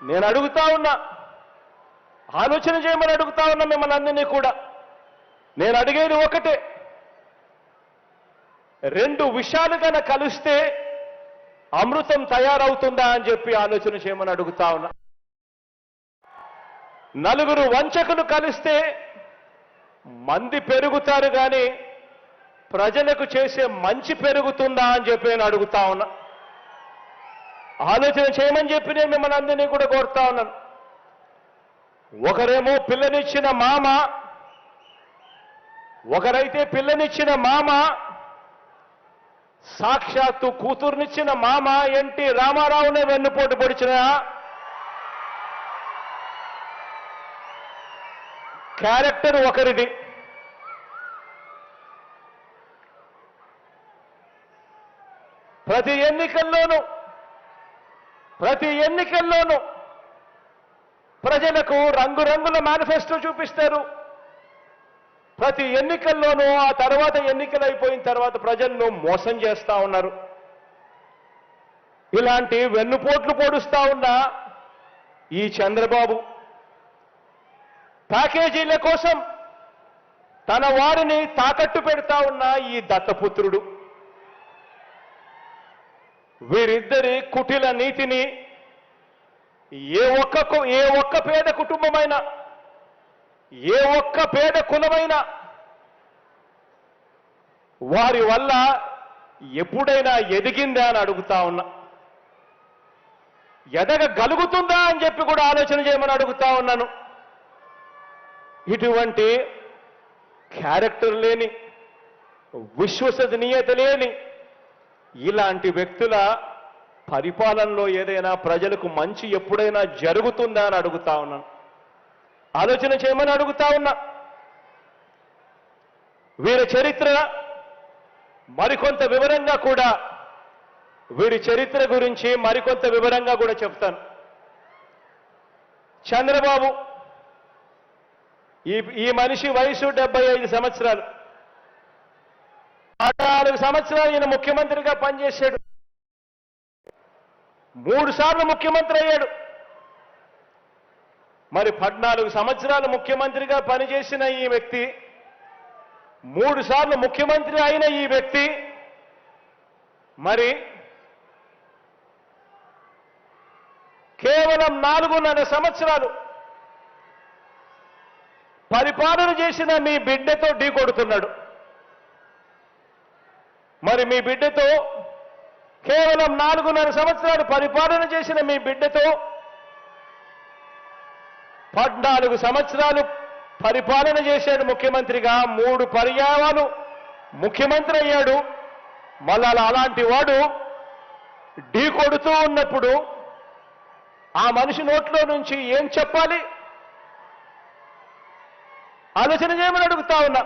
నేను అడుగుతా ఉన్నా, ఆలోచన చేయమని అడుగుతా ఉన్నా మిమ్మల్ని అందరినీ కూడా. నేను అడిగేది ఒకటే, రెండు విషయాలు కనుక కలిస్తే అమృతం తయారవుతుందా అని చెప్పి ఆలోచన చేయమని అడుగుతా ఉన్నా. నలుగురు వంచకులు కలిస్తే మంది పెరుగుతారు కానీ ప్రజలకు చేసే మంచి పెరుగుతుందా అని చెప్పి నేను అడుగుతా ఉన్నా. ఆలోచన చేయమని చెప్పి నేను మిమ్మల్ని అందరినీ కూడా కోరుతా ఉన్నాను. ఒకరేమో పిల్లనిచ్చిన మామ, ఒకరైతే పిల్లనిచ్చిన మామ, సాక్షాత్తు కూతుర్నిచ్చిన మామ ఎన్టీ రామారావునే వెన్నుపోటు పొడిచిన క్యారెక్టర్ ఒకరిది. ప్రతి ఎన్నికల్లోనూ ప్రజలకు రంగురంగుల మేనిఫెస్టో చూపిస్తారు. ప్రతి ఎన్నికల్లోనూ ఆ తర్వాత ఎన్నికలు అయిపోయిన తర్వాత ప్రజలను మోసం చేస్తా ఉన్నారు. ఇలాంటి వెన్నుపోట్లు పొడుస్తా ఉన్న ఈ చంద్రబాబు ప్యాకేజీల కోసం తన వారిని తాకట్టు పెడతా ఉన్న ఈ దత్తపుత్రుడు, వీరిద్దరి కుటిల నీతిని ఏ ఒక్క పేద కుటుంబమైనా, ఏ ఒక్క పేద కులమైనా వారి వల్ల ఎప్పుడైనా ఎదిగిందా అని అడుగుతా ఉన్నా. ఎదగగలుగుతుందా అని చెప్పి కూడా ఆలోచన చేయమని అడుగుతా ఉన్నాను. ఇటువంటి క్యారెక్టర్ లేని, విశ్వసనీయత లేని ఇలాంటి వ్యక్తుల పరిపాలనలో ఏదైనా ప్రజలకు మంచి ఎప్పుడైనా జరుగుతుందా అని అడుగుతా ఉన్నాను. ఆలోచన చేయమని అడుగుతా ఉన్నా. వీరి చరిత్ర మరికొంత వివరంగా కూడా, వీరి చరిత్ర గురించి మరికొంత వివరంగా కూడా చెప్తాను. చంద్రబాబు ఈ మనిషి వయసు 75 సంవత్సరాలు. 14 సంవత్సరాలు ఈయన ముఖ్యమంత్రిగా పనిచేశాడు. 3 సార్లు ముఖ్యమంత్రి అయ్యాడు. మరి 14 సంవత్సరాలు ముఖ్యమంత్రిగా పనిచేసిన ఈ వ్యక్తి, 3 సార్లు ముఖ్యమంత్రి అయిన ఈ వ్యక్తి మరి కేవలం 4.5 సంవత్సరాలు పరిపాలన చేసిన మీ బిడ్డతో ఢీకొడుతున్నాడు. మరి మీ బిడ్డతో, కేవలం 4.5 సంవత్సరాలు పరిపాలన చేసిన మీ బిడ్డతో 14 సంవత్సరాలు పరిపాలన చేశాడు ముఖ్యమంత్రిగా. 3 పర్యాయాలు ముఖ్యమంత్రి అయ్యాడు. మళ్ళా అలాంటి వాడు ఢీ కొడుతూ ఉన్నప్పుడు ఆ మనిషి నోట్లో నుంచి ఏం చెప్పాలి? ఆలోచన చేయమని అడుగుతా ఉన్నా.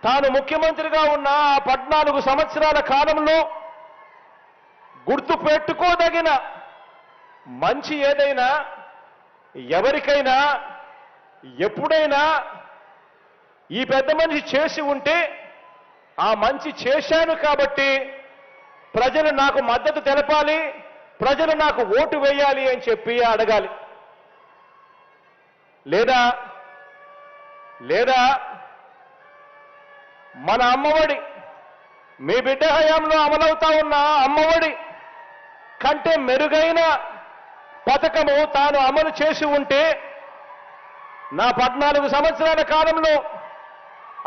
తాను ముఖ్యమంత్రిగా ఉన్న ఆ 14 సంవత్సరాల కాలంలో గుర్తు పెట్టుకోదగిన మంచి ఏదైనా, ఎవరికైనా, ఎప్పుడైనా ఈ పెద్ద మనిషి చేసి ఉంటే ఆ మంచి చేశాను కాబట్టి ప్రజలు నాకు మద్దతు తెలపాలి, ప్రజలు నాకు ఓటు వేయాలి అని చెప్పి అడగాలి. లేదా మన అమ్మఒడి, మీ బిడ్డ హయాంలో అమలవుతా ఉన్న అమ్మఒడి కంటే మెరుగైన పథకము తాను అమలు చేసి ఉంటే, నా 14 సంవత్సరాల కాలంలో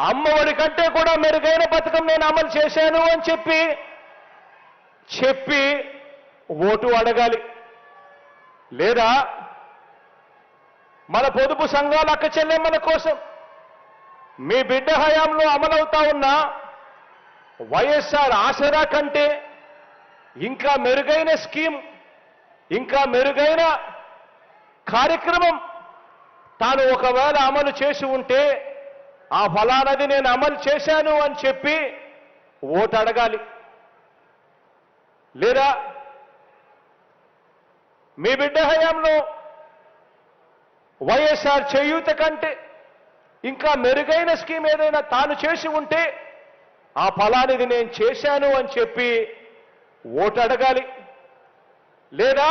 అమ్మఒడి కంటే కూడా మెరుగైన పథకం నేను అమలు చేశాను అని చెప్పి ఓటు అడగాలి. లేదా మన పొదుపు సంఘాల అక్క చెల్లెమ్మల కోసం మీ బిడ్డ హయాంలో అమలవుతా ఉన్న వైఎస్ఆర్ ఆసరా కంటే ఇంకా మెరుగైన స్కీమ్, ఇంకా మెరుగైన కార్యక్రమం తాను ఒకవేళ అమలు చేసి ఉంటే ఆ ఫలానది నేను అమలు చేశాను అని చెప్పి ఓటు అడగాలి. లేదా మీ బిడ్డ హయాంలో వైఎస్ఆర్ చేయూత కంటే ఇంకా మెరుగైన స్కీమ్ ఏదైనా తాను చేసి ఉంటే ఆ ఫలానిది నేను చేశాను అని చెప్పి ఓటు అడగాలి. లేదా